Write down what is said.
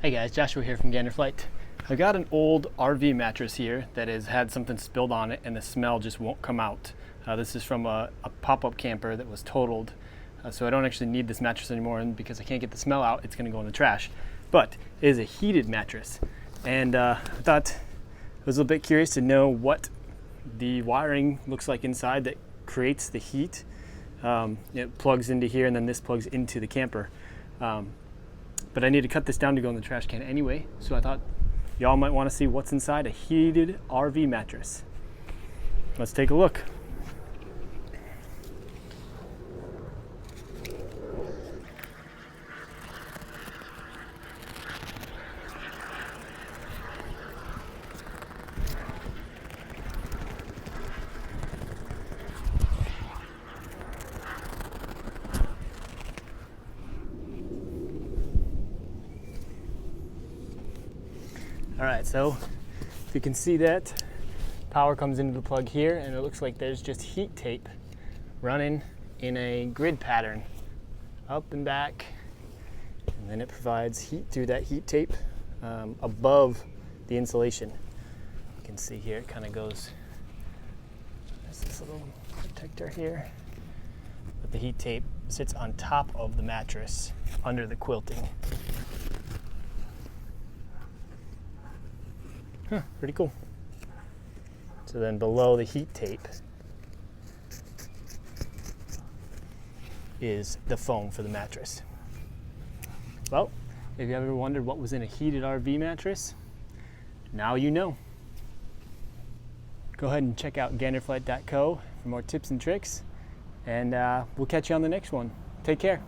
Hey guys, Joshua here from Gander. I've got an old RV mattress here that has had something spilled on it and the smell just won't come out. This is from a pop-up camper that was totaled. So I don't actually need this mattress anymore, and because I can't get the smell out, it's gonna go in the trash. But it is a heated mattress. And I thought I was a little bit curious to know what the wiring looks like inside that creates the heat. It plugs into here and then this plugs into the camper. But I need to cut this down to go in the trash can anyway, so I thought y'all might want to see what's inside a heated RV mattress. Let's take a look. All right, so if you can see that, power comes into the plug here, and it looks like there's just heat tape running in a grid pattern, up and back, and then it provides heat through that heat tape above the insulation. You can see here it kind of goes, there's this little protector here, but the heat tape sits on top of the mattress under the quilting. Huh, pretty cool. So then below the heat tape is the foam for the mattress. Well, if you ever wondered what was in a heated RV mattress, now you know. Go ahead and check out ganderflight.co for more tips and tricks, and we'll catch you on the next one. Take care.